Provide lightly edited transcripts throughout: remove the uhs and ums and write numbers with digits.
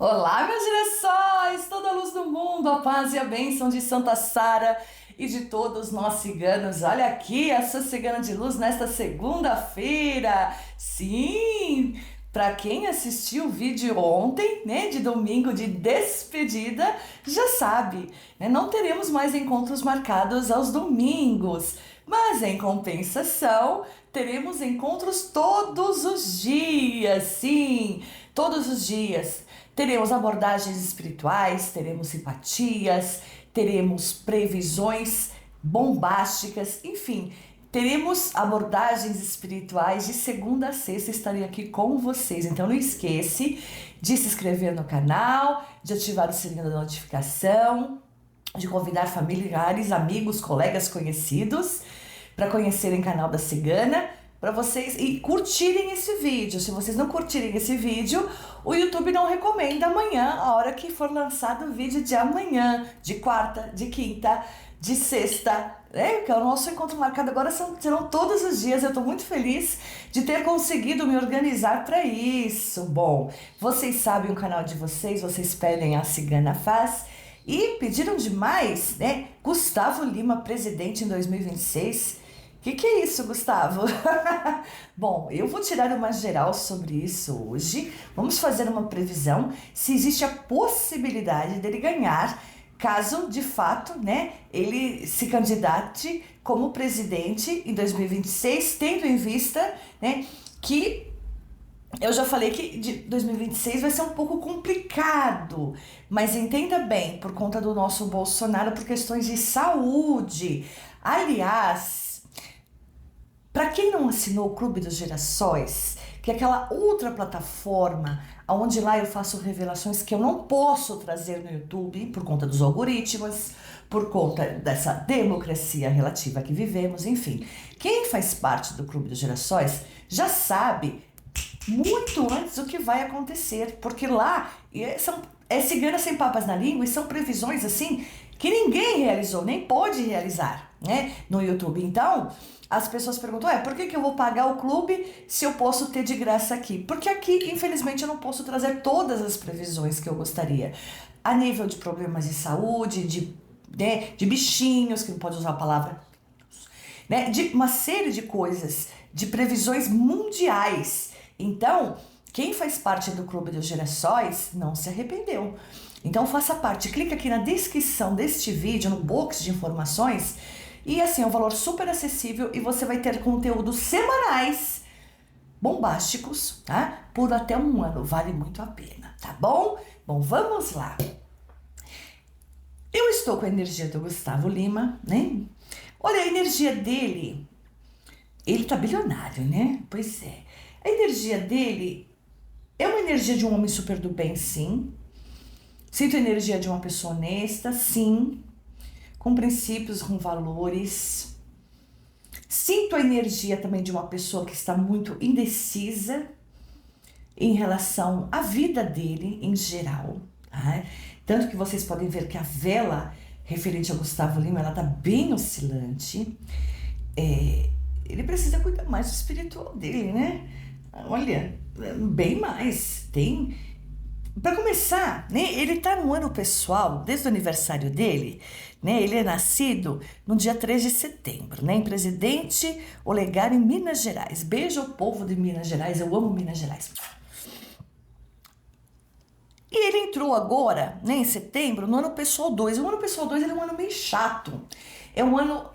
Olá, meus girassóis! Toda a luz do mundo, a paz e a bênção de Santa Sara e de todos nós ciganos. Olha aqui a sua cigana de luz nesta segunda-feira. Sim, para quem assistiu o vídeo ontem, né, de domingo de despedida, já sabe, né, não teremos mais encontros marcados aos domingos, mas em compensação, teremos encontros todos os dias, sim, todos os dias. Teremos abordagens espirituais, teremos simpatias, teremos previsões bombásticas, enfim, teremos abordagens espirituais de segunda a sexta. Estarei aqui com vocês. Então não esquece de se inscrever no canal, de ativar o sininho da notificação, de convidar familiares, amigos, colegas, conhecidos para conhecerem o canal da Cigana, para vocês e curtirem esse vídeo. Se vocês não curtirem esse vídeo, o YouTube não recomenda amanhã, a hora que for lançado o vídeo de amanhã, de quarta, de quinta, de sexta, né? Que é o nosso encontro marcado agora, serão todos os dias. Eu estou muito feliz de ter conseguido me organizar para isso. Bom, vocês sabem o canal de vocês pedem a Cigana Faz e pediram demais, né? Gustavo Lima, presidente em 2026. Que é isso, Gustavo? Bom, eu vou tirar uma geral sobre isso hoje. Vamos fazer uma previsão se existe a possibilidade dele ganhar, caso de fato, né, ele se candidate como presidente em 2026, tendo em vista, né, que eu já falei que de 2026 vai ser um pouco complicado, mas entenda bem, por conta do nosso Bolsonaro, por questões de saúde. Aliás, para quem não assinou o Clube dos Girassóis, que é aquela outra plataforma onde lá eu faço revelações que eu não posso trazer no YouTube por conta dos algoritmos, por conta dessa democracia relativa que vivemos, enfim. Quem faz parte do Clube dos Girassóis já sabe muito antes o que vai acontecer, porque lá é cigana sem papas na língua e são previsões assim que ninguém realizou, nem pode realizar, né, no YouTube. Então, as pessoas perguntam, por que eu vou pagar o clube se eu posso ter de graça aqui? Porque aqui, infelizmente, eu não posso trazer todas as previsões que eu gostaria. A nível de problemas de saúde, de bichinhos, que não pode usar a palavra, né, de uma série de coisas, de previsões mundiais. Então, quem faz parte do Clube dos Girassóis não se arrependeu. Então faça parte, clica aqui na descrição deste vídeo, no box de informações, e assim, é um valor super acessível e você vai ter conteúdos semanais bombásticos, tá? Por até um ano, vale muito a pena, tá bom? Bom, vamos lá. Eu estou com a energia do Gustavo Lima, né? Olha, a energia dele, ele tá bilionário, né? Pois é. A energia dele é uma energia de um homem super do bem, sim. Sinto a energia de uma pessoa honesta, sim. Com princípios, com valores. Sinto a energia também de uma pessoa que está muito indecisa em relação à vida dele em geral. Tá? Tanto que vocês podem ver que a vela referente a Gustavo Lima, ela está bem oscilante. Ele precisa cuidar mais do espiritual dele, né? Olha, bem mais. Para começar, né, ele tá no ano pessoal, desde o aniversário dele, né, ele é nascido no dia 3 de setembro, né, em Presidente Olegário, em Minas Gerais. Beijo ao povo de Minas Gerais, eu amo Minas Gerais. E ele entrou agora, né, em setembro, no ano pessoal 2. O ano pessoal 2 ele é um ano meio chato. É um ano,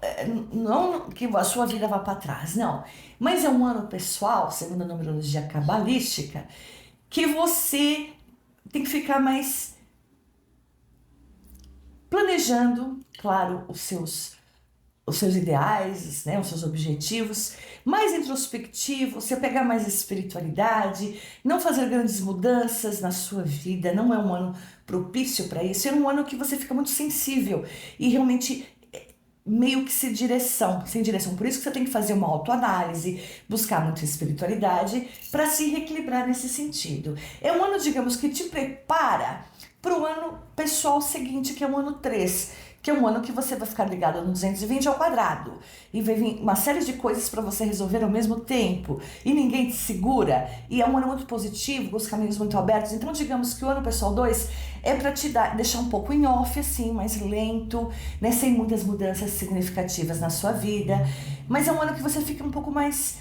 não que a sua vida vá para trás, não. Mas é um ano pessoal, segundo a numerologia cabalística, que você tem que ficar mais planejando, claro, os seus ideais, né, os seus objetivos, mais introspectivo, você pegar mais espiritualidade, não fazer grandes mudanças na sua vida. Não é um ano propício para isso, é um ano que você fica muito sensível e realmente meio que sem direção. Por isso que você tem que fazer uma autoanálise, buscar muita espiritualidade para se reequilibrar nesse sentido. É um ano, digamos, que te prepara para o ano pessoal seguinte, que é o ano 3, que é um ano que você vai ficar ligado no 220 ao quadrado. E vai vir uma série de coisas para você resolver ao mesmo tempo. E ninguém te segura. E é um ano muito positivo, com os caminhos muito abertos. Então, digamos que o ano pessoal 2 é para te deixar um pouco em off, assim, mais lento, né? Sem muitas mudanças significativas na sua vida. Mas é um ano que você fica um pouco mais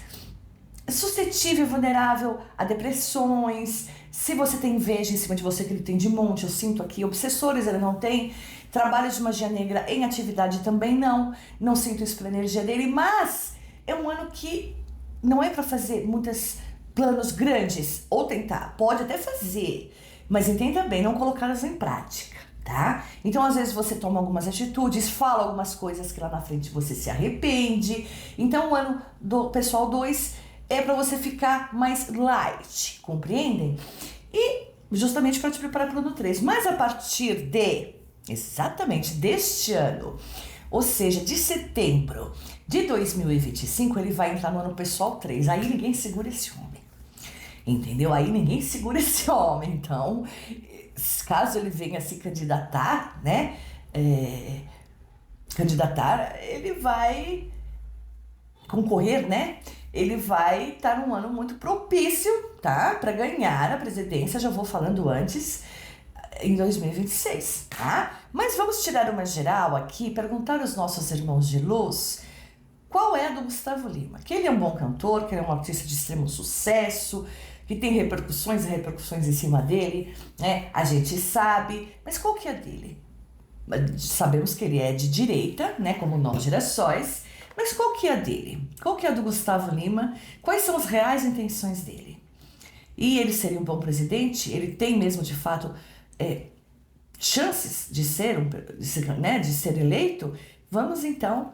suscetível, vulnerável a depressões. Se você tem inveja em cima de você, que ele tem de monte, eu sinto aqui. Obsessores ele não tem. Trabalho de magia negra em atividade também não sinto isso pela energia dele, mas é um ano que não é para fazer muitos planos grandes, ou tentar, pode até fazer, mas entenda bem, não colocá-los em prática, tá? Então às vezes você toma algumas atitudes, fala algumas coisas que lá na frente você se arrepende. Então o ano do pessoal 2 é para você ficar mais light, compreendem? E justamente para te preparar para o ano 3, mas a partir de exatamente deste ano, ou seja, de setembro de 2025, ele vai entrar no ano pessoal 3. Aí ninguém segura esse homem, entendeu? Aí ninguém segura esse homem. Então, caso ele venha se candidatar, né? Ele vai concorrer, né? Ele vai estar num ano muito propício, tá? Para ganhar a presidência, já vou falando antes, em 2026, tá? Mas vamos tirar uma geral aqui, perguntar aos nossos irmãos de luz qual é a do Gustavo Lima. Que ele é um bom cantor, que ele é um artista de extremo sucesso, que tem repercussões e repercussões em cima dele, né? A gente sabe, mas qual que é a dele? Sabemos que ele é de direita, né? Como nós girassóis, mas qual que é a dele? Qual que é a do Gustavo Lima? Quais são as reais intenções dele? E ele seria um bom presidente? Ele tem mesmo, de fato, chances de ser, de ser eleito? Vamos então,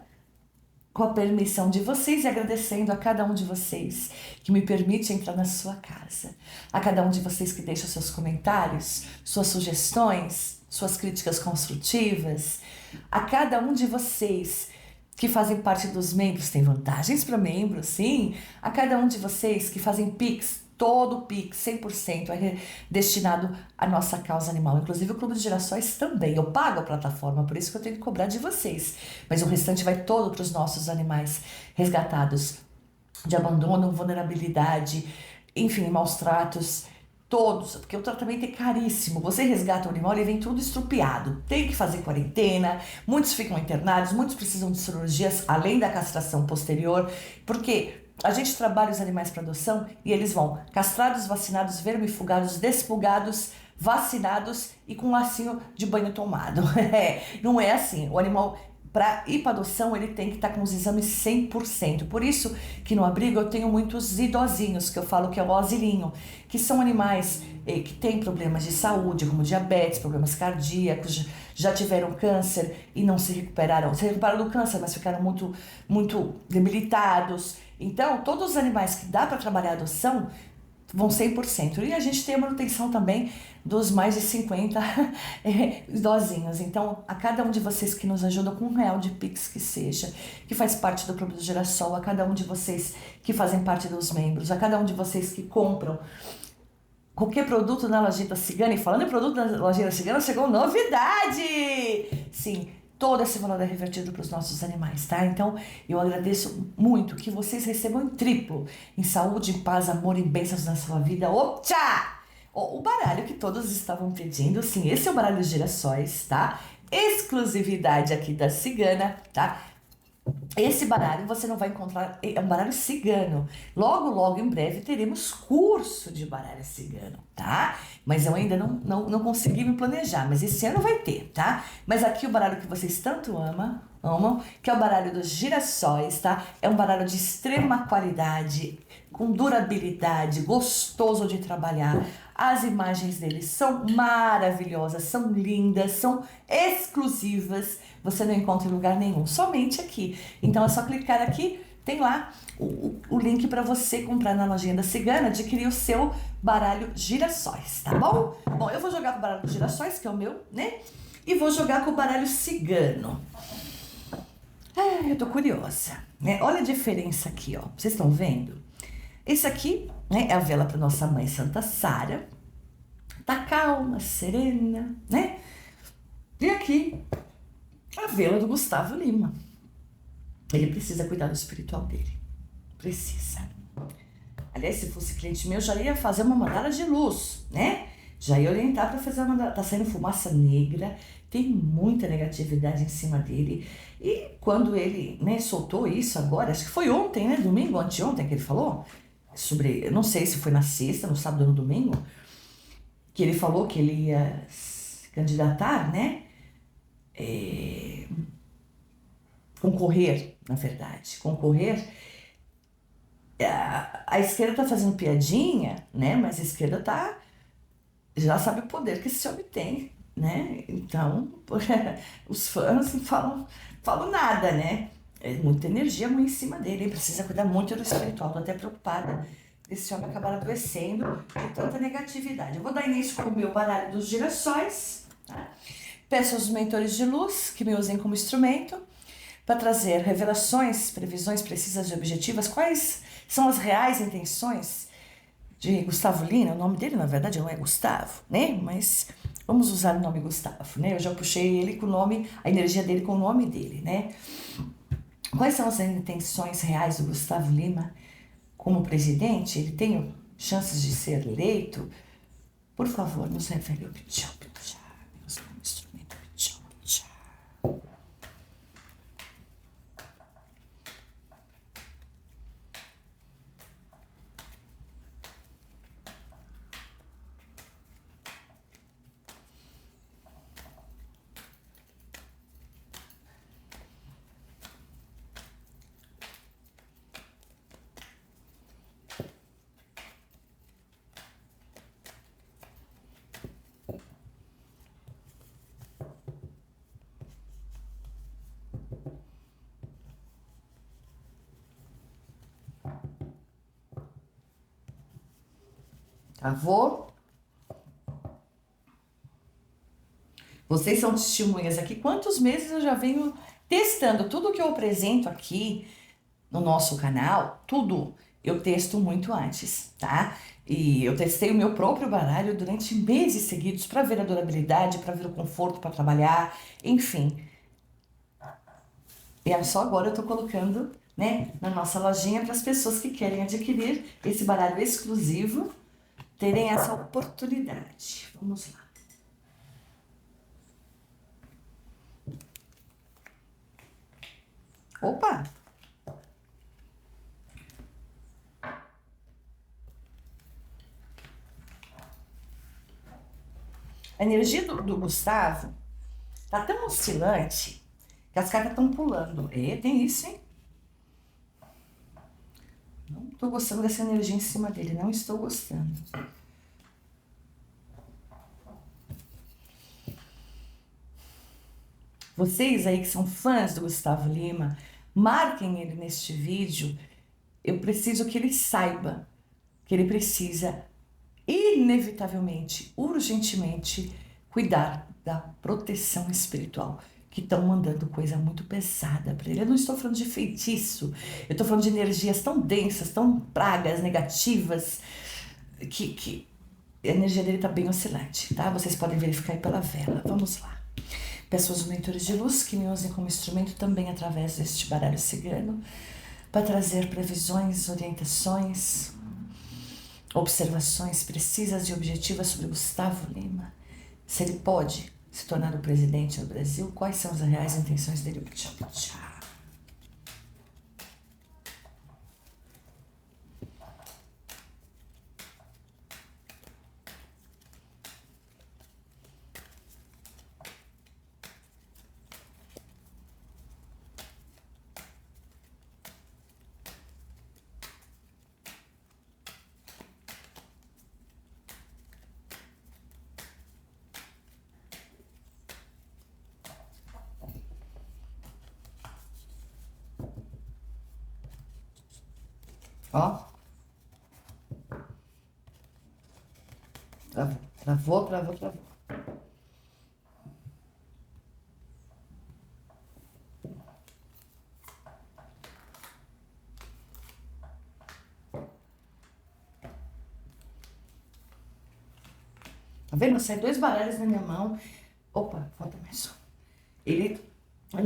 com a permissão de vocês e agradecendo a cada um de vocês que me permite entrar na sua casa, a cada um de vocês que deixa seus comentários, suas sugestões, suas críticas construtivas, a cada um de vocês que fazem parte dos membros, tem vantagens para membros, sim, a cada um de vocês que fazem Pix. Todo o Pix, 100% é destinado à nossa causa animal. Inclusive o Clube de Girassóis também. Eu pago a plataforma, por isso que eu tenho que cobrar de vocês. Mas o restante vai todo para os nossos animais resgatados de abandono, vulnerabilidade, enfim, maus tratos. Todos, porque o tratamento é caríssimo. Você resgata o animal e vem tudo estrupiado. Tem que fazer quarentena, muitos ficam internados, muitos precisam de cirurgias, além da castração posterior, porque a gente trabalha os animais para adoção e eles vão castrados, vacinados, vermifugados, despulgados, vacinados e com um lacinho de banho tomado. Não é assim. O animal, para ir para adoção, ele tem que estar com os exames 100%. Por isso que no abrigo eu tenho muitos idosinhos, que eu falo que é o asilinho, que são animais que têm problemas de saúde, como diabetes, problemas cardíacos, já tiveram câncer e não se recuperaram. Se recuperaram do câncer, mas ficaram muito, muito debilitados. Então, todos os animais que dá para trabalhar a adoção vão 100%. E a gente tem a manutenção também dos mais de 50 idosinhos. Então, a cada um de vocês que nos ajuda com R$1 de Pix que seja, que faz parte do Clube do Girassol, a cada um de vocês que fazem parte dos membros, a cada um de vocês que compram qualquer produto na Lojinha Cigana. E falando em produto na Lojinha Cigana, chegou novidade! Sim, todo esse valor é revertido para os nossos animais, tá? Então, eu agradeço muito que vocês recebam em triplo, em saúde, em paz, amor e bênçãos na sua vida. Optcha! O baralho que todos estavam pedindo, sim, esse é o baralho Girassóis, tá? Exclusividade aqui da Cigana, tá? Esse baralho você não vai encontrar, é um baralho cigano. Logo, logo, em breve, teremos curso de baralho cigano, tá? Mas eu ainda não consegui me planejar, mas esse ano vai ter, tá? Mas aqui o baralho que vocês tanto amam, que é o baralho dos Girassóis, tá? É um baralho de extrema qualidade, com durabilidade, gostoso de trabalhar. As imagens dele são maravilhosas, são lindas, são exclusivas. Você não encontra em lugar nenhum, somente aqui. Então é só clicar aqui, tem lá o link para você comprar na Lojinha da Cigana, adquirir o seu baralho Girassóis, tá bom? Bom, eu vou jogar com o baralho Girassóis, que é o meu, né? E vou jogar com o baralho cigano. Eu tô curiosa, né? Olha a diferença aqui, ó. Vocês estão vendo? Esse aqui, né, é a vela para nossa mãe Santa Sara. Tá calma, serena, né? E aqui A vela do Gustavo Lima. Ele precisa cuidar do espiritual dele. Precisa. Aliás, se fosse cliente meu, já ia fazer uma mandala de luz, né? Já ia orientar para fazer uma mandala. Tá saindo fumaça negra, tem muita negatividade em cima dele. E quando ele, né, soltou isso agora, acho que foi ontem, né? Domingo, anteontem que ele falou, sobre, eu não sei se foi na sexta, no sábado ou no domingo, que ele falou que ele ia se candidatar, né? Concorrer, na verdade, concorrer. A esquerda tá fazendo piadinha, né? Mas a esquerda tá já sabe o poder que esse homem tem, né? Então, os fãs não falam nada, né? É muita energia muito em cima dele, ele precisa cuidar muito do espiritual. Tô até preocupada desse homem acabar adoecendo por tanta negatividade. Eu vou dar início com o meu baralho dos girassóis, tá? Peço aos mentores de luz que me usem como instrumento para trazer revelações, previsões precisas e objetivas. Quais são as reais intenções de Gustavo Lima? O nome dele, na verdade, não é Gustavo, né? Mas vamos usar o nome Gustavo, né? Eu já puxei ele com o nome, a energia dele com o nome dele, né? Quais são as intenções reais do Gustavo Lima como presidente? Ele tem chances de ser eleito? Por favor, nos revele o Pichá, Pichá, meus instrumento Pichá, Pichá. Travou? Vocês são testemunhas aqui. Quantos meses eu já venho testando tudo que eu apresento aqui no nosso canal, tudo eu testo muito antes, tá? E eu testei o meu próprio baralho durante meses seguidos para ver a durabilidade, para ver o conforto para trabalhar, enfim. E é só agora eu tô colocando, né, na nossa lojinha para as pessoas que querem adquirir esse baralho exclusivo terem essa oportunidade. Vamos lá. Opa! A energia do Gustavo tá tão oscilante que as cartas estão pulando. E tem isso, hein? Não tô gostando dessa energia em cima dele, não estou gostando. Vocês aí que são fãs do Gustavo Lima, marquem ele neste vídeo. Eu preciso que ele saiba que ele precisa, inevitavelmente, urgentemente, cuidar da proteção espiritual. Que estão mandando coisa muito pesada para ele. Eu não estou falando de feitiço, eu estou falando de energias tão densas, tão pragas negativas, que a energia dele está bem oscilante, tá? Vocês podem verificar aí pela vela. Vamos lá. Peço aos mentores de luz que me usem como instrumento também através deste baralho cigano para trazer previsões, orientações, observações precisas e objetivas sobre Gustavo Lima. Se ele pode se tornar o presidente do Brasil, quais são as reais intenções dele? Ó, travou, travou, travou, travou. Tá vendo? Sai dois baralhos na minha mão. Opa, falta mais um. Ele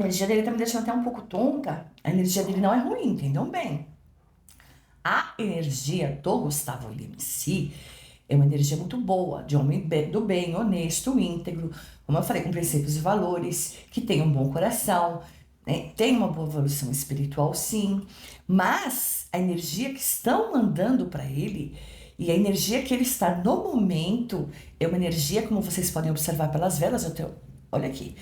energia dele tá me deixando até um pouco tonta. A energia dele não é ruim, entendam bem. A energia do Gustavo Lima em si é uma energia muito boa, de homem do bem, honesto, íntegro, como eu falei, com princípios e valores, que tem um bom coração, né? Tem uma boa evolução espiritual, sim, mas a energia que estão mandando para ele e a energia que ele está no momento é uma energia, como vocês podem observar pelas velas, olha aqui,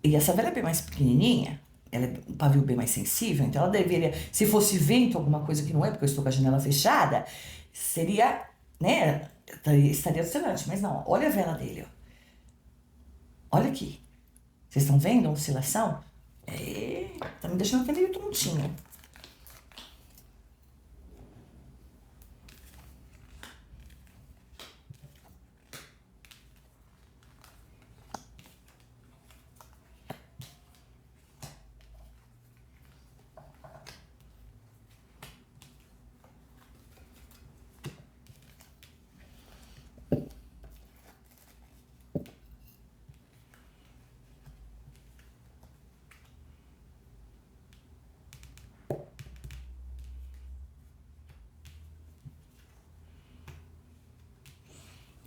e essa vela é bem mais pequenininha, ela é um pavio bem mais sensível, então ela deveria, se fosse vento, alguma coisa que não é, porque eu estou com a janela fechada, seria, né, estaria oscilante, mas não, olha a vela dele, ó. Olha aqui, vocês estão vendo a oscilação? Tá me deixando até meio tontinha.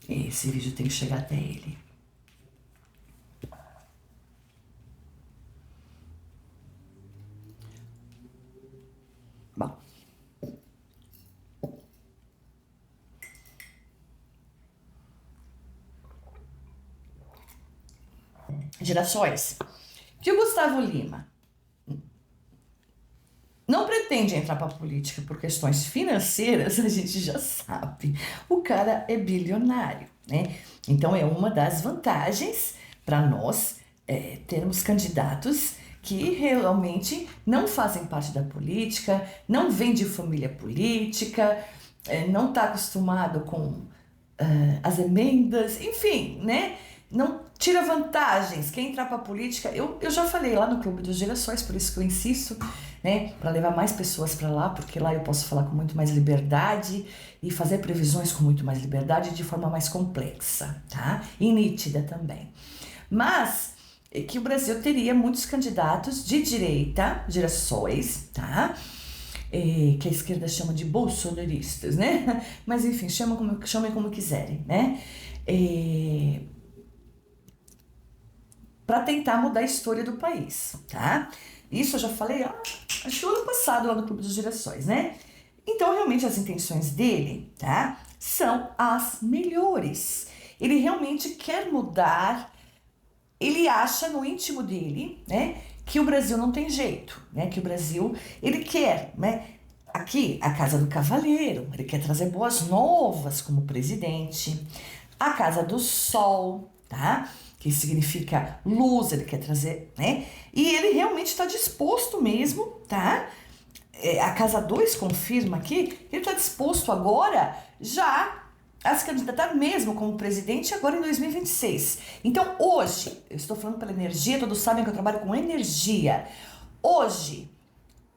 Esse vídeo tem que chegar até ele. Bom. Gerações. Que o Gustavo Lima não pretende entrar para a política por questões financeiras, a gente já sabe. O cara é bilionário, né? Então é uma das vantagens para nós termos candidatos que realmente não fazem parte da política, não vêm de família política, não está acostumado com as emendas, enfim, né? Não tira vantagens. Quem entrar para política, eu já falei lá no Clube dos Gerações, por isso que eu insisto, né? Para levar mais pessoas para lá, porque lá eu posso falar com muito mais liberdade e fazer previsões com muito mais liberdade de forma mais complexa, tá? E nítida também. Mas que o Brasil teria muitos candidatos de direita, gerações, tá? Que a esquerda chama de bolsonaristas, né? Mas enfim, chamem como quiserem, né? Para tentar mudar a história do país, tá? Isso eu já falei, acho que o ano passado lá no Clube dos Gerações, né? Então, realmente, as intenções dele, tá? São as melhores. Ele realmente quer mudar, ele acha no íntimo dele, né? Que o Brasil não tem jeito, né? Que o Brasil, ele quer, né? Aqui, a Casa do Cavaleiro, ele quer trazer boas novas como presidente. A Casa do Sol, tá? Que significa luz, ele quer trazer, né? E ele realmente está disposto mesmo, tá? A Casa 2 confirma aqui que ele está disposto agora já a se candidatar mesmo como presidente agora em 2026. Então hoje, eu estou falando pela energia, todos sabem que eu trabalho com energia. Hoje,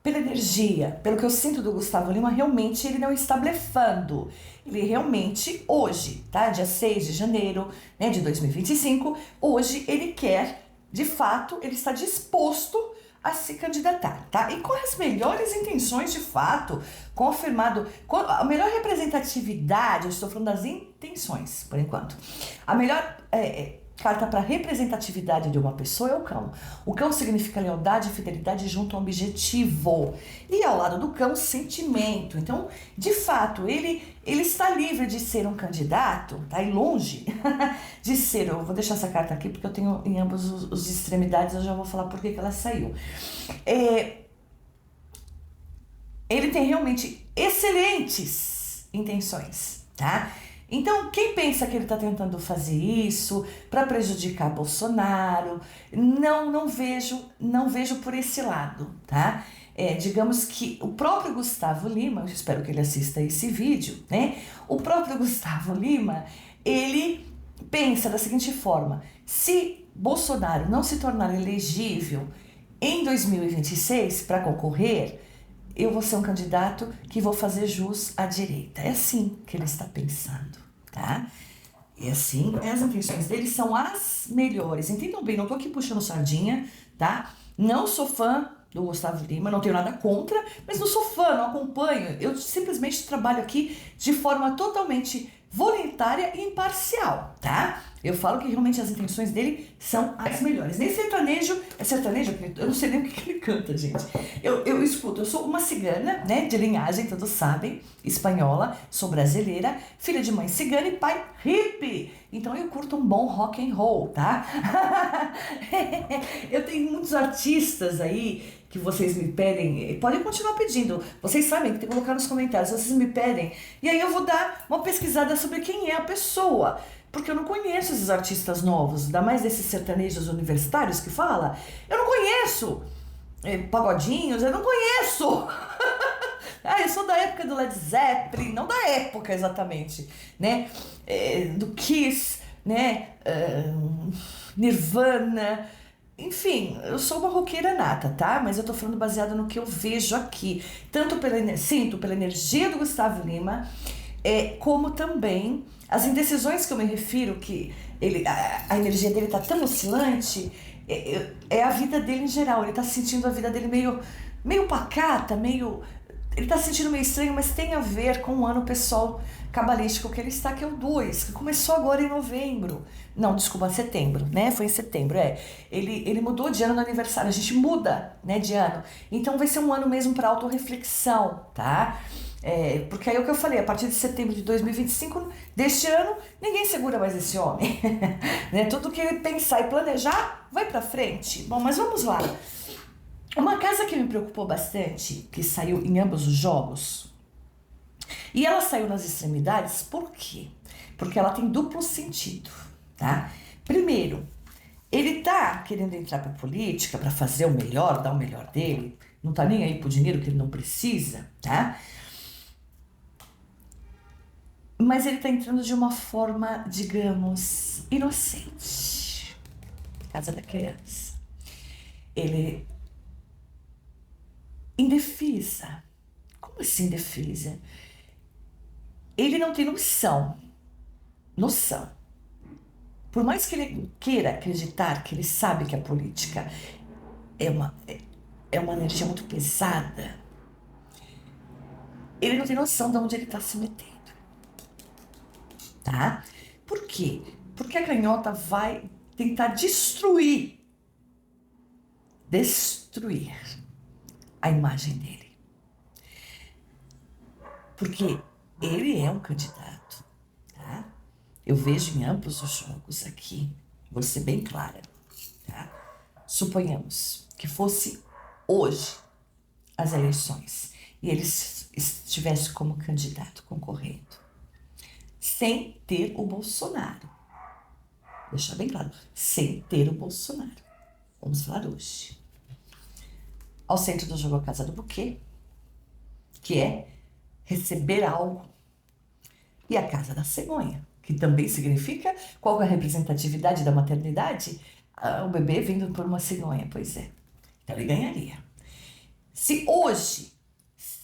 pela energia, pelo que eu sinto do Gustavo Lima, realmente ele não está blefando. Ele realmente, hoje, tá? Dia 6 de janeiro, né, de 2025, hoje ele quer, de fato, ele está disposto a se candidatar, tá? E com as melhores intenções, de fato, confirmado, a melhor representatividade, eu estou falando das intenções, por enquanto. A melhor carta para representatividade de uma pessoa é o cão. O cão significa lealdade e fidelidade junto a um objetivo. E ao lado do cão, sentimento. Então, de fato, ele está livre de ser um candidato, tá? E longe de ser. Eu vou deixar essa carta aqui porque eu tenho em ambos os extremidades, eu já vou falar por que ela saiu. Ele tem realmente excelentes intenções, tá? Então, quem pensa que ele está tentando fazer isso para prejudicar Bolsonaro, não vejo por esse lado, tá? Digamos que o próprio Gustavo Lima, eu espero que ele assista esse vídeo, né? O próprio Gustavo Lima, ele pensa da seguinte forma: se Bolsonaro não se tornar elegível em 2026 para concorrer, eu vou ser um candidato que vou fazer jus à direita. É assim que ele está pensando, tá? E assim, as intenções dele são as melhores. Entendam bem, não tô aqui puxando sardinha, tá? Não sou fã do Gustavo Lima, não tenho nada contra, mas não sou fã, não acompanho. Eu simplesmente trabalho aqui de forma totalmente voluntária e imparcial, tá? Eu falo que realmente as intenções dele são as melhores. Nem sertanejo, é sertanejo? Eu não sei nem o que ele canta, gente. Eu escuto, eu sou uma cigana, né, de linhagem, todos sabem, espanhola, sou brasileira, filha de mãe cigana e pai hippie. Então eu curto um bom rock and roll, tá? Eu tenho muitos artistas aí que vocês me pedem, podem continuar pedindo, vocês sabem que tem que colocar nos comentários, vocês me pedem, e aí eu vou dar uma pesquisada sobre quem é a pessoa, porque eu não conheço esses artistas novos, ainda mais desses sertanejos universitários que fala, eu não conheço pagodinhos, eu não conheço. Ah, eu sou da época do Led Zeppelin, não da época exatamente, né, do Kiss, né, Nirvana. Enfim, eu sou uma roqueira nata, tá? Mas eu tô falando baseado no que eu vejo aqui. Tanto sinto pela energia do Gustavo Lima, como também as indecisões que eu me refiro, que a energia dele tá tão oscilante, é a vida dele em geral. Ele tá sentindo a vida dele meio pacata, ele tá se sentindo meio estranho, mas tem a ver com o ano pessoal cabalístico que ele está, que é o 2, que começou agora em novembro. Não, desculpa, setembro, né? Foi em setembro, Ele mudou de ano no aniversário, a gente muda, né, de ano. Então vai ser um ano mesmo para autorreflexão, tá? Porque aí é o que eu falei, a partir de setembro de 2025, deste ano, ninguém segura mais esse homem. Né? Tudo que ele pensar e planejar, vai pra frente. Bom, mas vamos lá. Uma casa que me preocupou bastante, que saiu em ambos os jogos, e ela saiu nas extremidades, por quê? Porque ela tem duplo sentido, tá? Primeiro, ele tá querendo entrar pra política, pra fazer o melhor, dar o melhor dele, não tá nem aí pro dinheiro que ele não precisa, tá? Mas ele tá entrando de uma forma, digamos, inocente. Casa da criança. Ele indefisa. Como assim indefisa? Ele não tem noção. Por mais que ele queira acreditar que ele sabe que a política é uma energia muito pesada, ele não tem noção de onde ele está se metendo. Tá? Por quê? Porque a canhota vai tentar destruir a imagem dele. Porque ele é um candidato, tá? Eu vejo em ambos os jogos aqui, vou ser bem clara, tá? Suponhamos que fosse hoje as eleições e ele estivesse como candidato concorrendo, sem ter o Bolsonaro. Vou deixar bem claro, sem ter o Bolsonaro. Vamos falar hoje. Ao centro do jogo a Casa do Buquê, que é receber algo. E a Casa da Cegonha, que também significa qual é a representatividade da maternidade? O bebê vindo por uma cegonha, pois é. Então ele ganharia. Se hoje,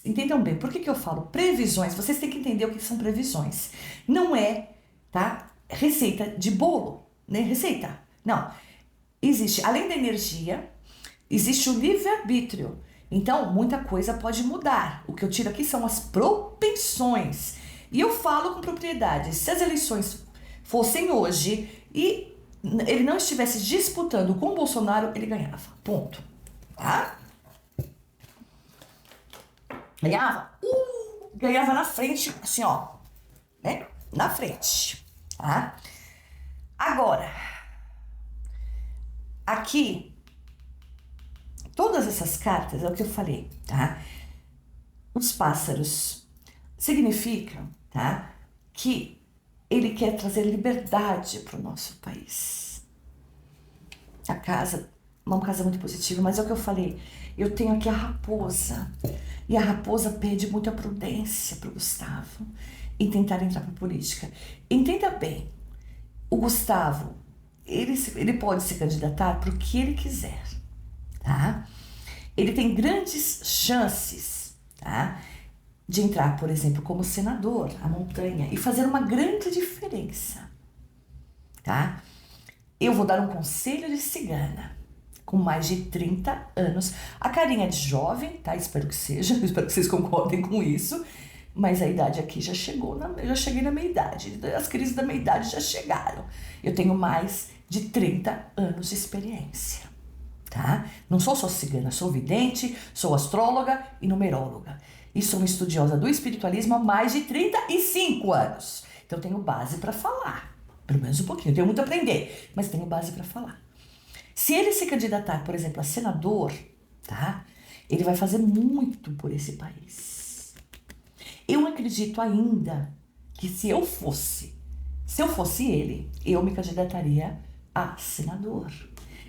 entendam bem, por que eu falo previsões? Vocês têm que entender o que são previsões. Não é, tá? Receita de bolo, né? Receita. Não. Existe, além da energia, existe o livre-arbítrio. Então, muita coisa pode mudar. O que eu tiro aqui são as propensões. E eu falo com propriedade. Se as eleições fossem hoje e ele não estivesse disputando com o Bolsonaro, ele ganhava. Ponto. Tá? Ganhava na frente, assim, ó. Né? Na frente. Tá? Agora, aqui, todas essas cartas, é o que eu falei, tá? Os pássaros significam, tá? Que ele quer trazer liberdade para o nosso país. A casa, uma casa muito positiva, mas é o que eu falei, eu tenho aqui a raposa, e a raposa pede muita prudência para o Gustavo em tentar entrar para a política. Entenda bem, o Gustavo, ele pode se candidatar para o que ele quiser, tá? Ele tem grandes chances, tá? De entrar, por exemplo, como senador, a montanha, e fazer uma grande diferença, tá? Eu vou dar um conselho de cigana. com mais de 30 anos. A carinha de jovem, tá? Espero que seja, espero que vocês concordem com isso. Mas a idade aqui já chegou, eu já cheguei na meia idade. As crises da meia idade já chegaram. Eu tenho mais de 30 anos de experiência, tá? Não sou só cigana, sou vidente, sou astróloga e numeróloga. E sou uma estudiosa do espiritualismo há mais de 35 anos. Então tenho base para falar. Pelo menos um pouquinho, tenho muito a aprender, mas tenho base para falar. Se ele se candidatar, por exemplo, a senador, tá? Ele vai fazer muito por esse país. Eu acredito ainda que se eu fosse ele, eu me candidataria a senador.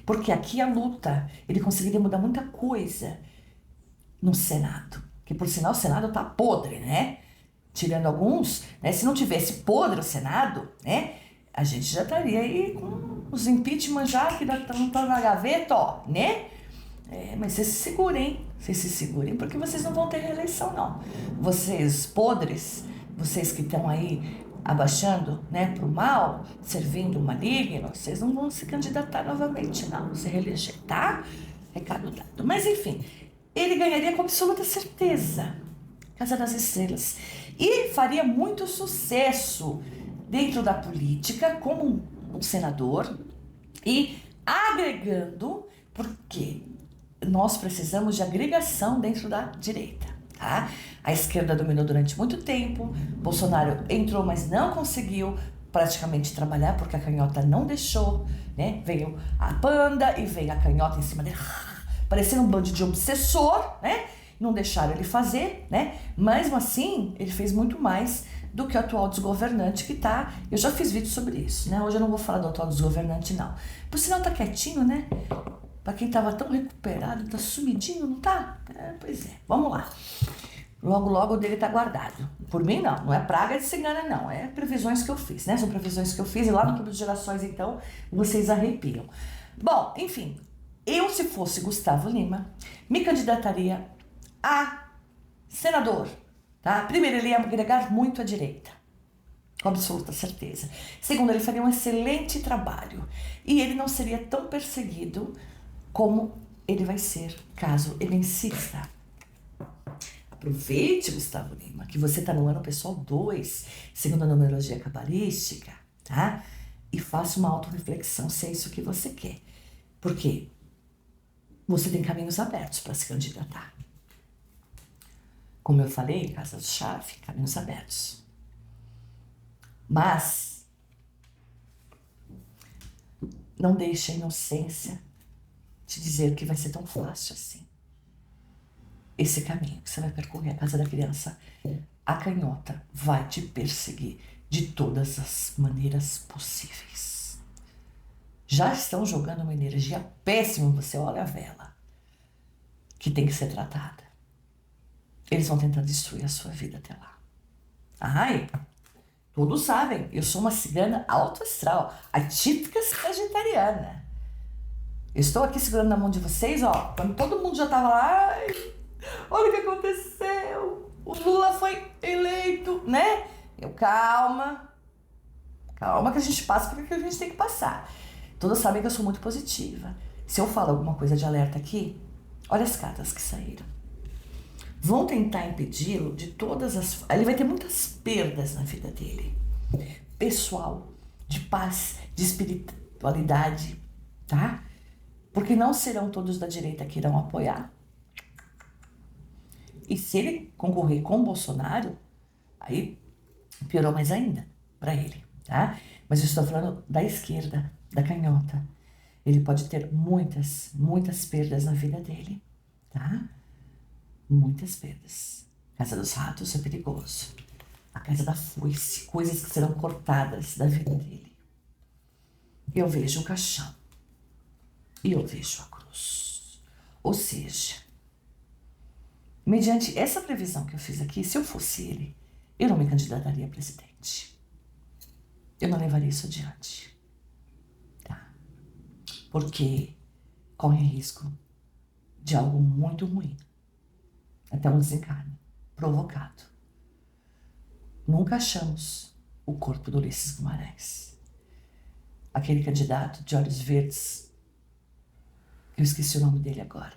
Porque aqui a luta, ele conseguiria mudar muita coisa no Senado. Que por sinal o Senado tá podre, né? Tirando alguns, né? Se não tivesse podre o Senado, né? A gente já estaria aí com os impeachment já que estão na gaveta, ó, né? Mas vocês se segurem, porque vocês não vão ter reeleição, não. Vocês podres, vocês que estão aí abaixando, né, pro mal, servindo o maligno, vocês não vão se candidatar novamente, não, se reeleger, tá? Recado dado. Mas enfim, ele ganharia com absoluta certeza, Casa das Estrelas, e faria muito sucesso dentro da política como um senador e agregando, porque nós precisamos de agregação dentro da direita, tá? A esquerda dominou durante muito tempo, Bolsonaro entrou, mas não conseguiu praticamente trabalhar, porque a canhota não deixou, né? Veio a panda e veio a canhota em cima dele, parecendo um bando de obsessor, né? Não deixaram ele fazer, né? Mesmo assim, ele fez muito mais do que o atual desgovernante que tá. Eu já fiz vídeo sobre isso, né? Hoje eu não vou falar do atual desgovernante, não. Por sinal, tá quietinho, né? Pra quem tava tão recuperado, tá sumidinho, não tá? Pois é, vamos lá. Logo, logo o dele tá guardado. Por mim, não é praga de cigana, não. É previsões que eu fiz, né? São previsões que eu fiz e lá no Clube de Gerações, então, vocês arrepiam. Bom, enfim, eu, se fosse Gustavo Lima, me candidataria a senador, tá? Primeiro, ele ia agregar muito à direita, com absoluta certeza. Segundo, ele faria um excelente trabalho e ele não seria tão perseguido como ele vai ser caso ele insista. Aproveite, Gustavo Lima, que você está no ano pessoal 2, segundo a numerologia cabalística, tá? E faça uma autorreflexão se é isso que você quer. Porque você tem caminhos abertos para se candidatar. Como eu falei, casa do chave, caminhos abertos. Mas não deixe a inocência te dizer que vai ser tão fácil assim. Esse caminho que você vai percorrer, a casa da criança, a canhota vai te perseguir de todas as maneiras possíveis. Já estão jogando uma energia péssima, você olha a vela, que tem que ser tratada. Eles vão tentar destruir a sua vida até lá. Ai, todos sabem, eu sou uma cigana alto astral, a típica sagitariana. Eu estou aqui segurando na mão de vocês, ó, quando todo mundo já tava lá, ai, olha o que aconteceu, o Lula foi eleito, né? Eu, calma que a gente passa porque a gente tem que passar. Todos sabem que eu sou muito positiva. Se eu falo alguma coisa de alerta aqui, olha as cartas que saíram. Vão tentar impedi-lo de todas as... Ele vai ter muitas perdas na vida dele. Pessoal, de paz, de espiritualidade, tá? Porque não serão todos da direita que irão apoiar. E se ele concorrer com o Bolsonaro, aí piorou mais ainda para ele, tá? Mas eu estou falando da esquerda, da canhota. Ele pode ter muitas, muitas perdas na vida dele, tá? Muitas perdas. Casa dos ratos é perigoso. A casa da foice, coisas que serão cortadas da vida dele. Eu vejo o caixão. E eu vejo a cruz. Ou seja, mediante essa previsão que eu fiz aqui, se eu fosse ele, eu não me candidataria a presidente. Eu não levaria isso adiante. Tá? Porque corre risco de algo muito ruim. Até um desencarne provocado. Nunca achamos o corpo do Ulisses Guimarães. Aquele candidato de olhos verdes Eu esqueci o nome dele agora.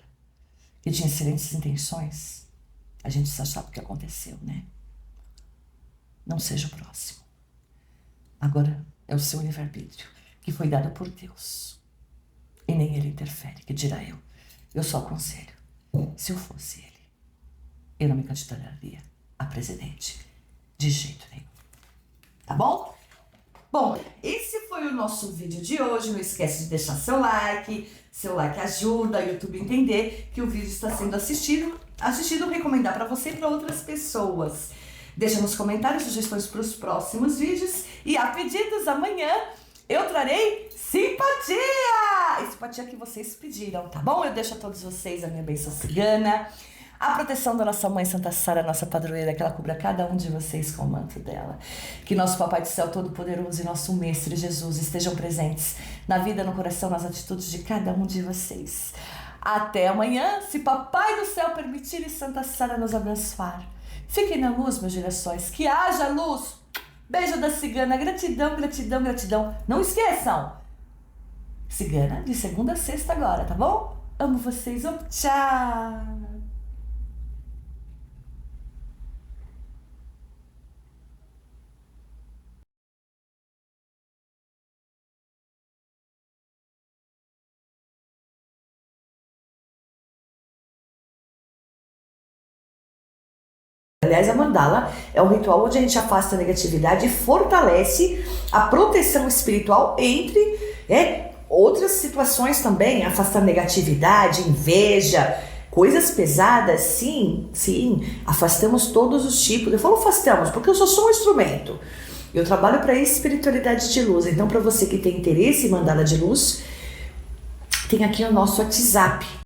Ele tinha excelentes intenções. A gente só sabe o que aconteceu, né? Não seja o próximo. Agora é o seu livre-arbítrio, que foi dado por Deus. E nem ele interfere, que dirá eu. Eu só aconselho. Se eu fosse ele, eu não me candidataria a presidente. De jeito nenhum. Tá bom? Bom, esse foi o nosso vídeo de hoje. Não esquece de deixar seu like. Seu like ajuda o YouTube a entender que o vídeo está sendo assistido, recomendar para você e para outras pessoas. Deixa nos comentários sugestões para os próximos vídeos. E a pedidos, amanhã eu trarei simpatia! E simpatia que vocês pediram, tá bom? Eu deixo a todos vocês a minha bênção cigana. A proteção da nossa mãe Santa Sara, nossa padroeira, que ela cubra cada um de vocês com o manto dela. Que nosso Papai do Céu Todo-Poderoso e nosso Mestre Jesus estejam presentes na vida, no coração, nas atitudes de cada um de vocês. Até amanhã, se Papai do Céu permitir e Santa Sara nos abençoar. Fiquem na luz, meus girassóis, que haja luz. Beijo da cigana, gratidão, gratidão, gratidão. Não esqueçam, cigana de segunda a sexta agora, tá bom? Amo vocês, tchau! Aliás, a mandala é um ritual onde a gente afasta a negatividade e fortalece a proteção espiritual entre outras situações também, afastar negatividade, inveja, coisas pesadas, sim, afastamos todos os tipos. Eu falo afastamos porque eu só sou um instrumento. Eu trabalho para espiritualidade de luz, então para você que tem interesse em mandala de luz, tem aqui o nosso WhatsApp.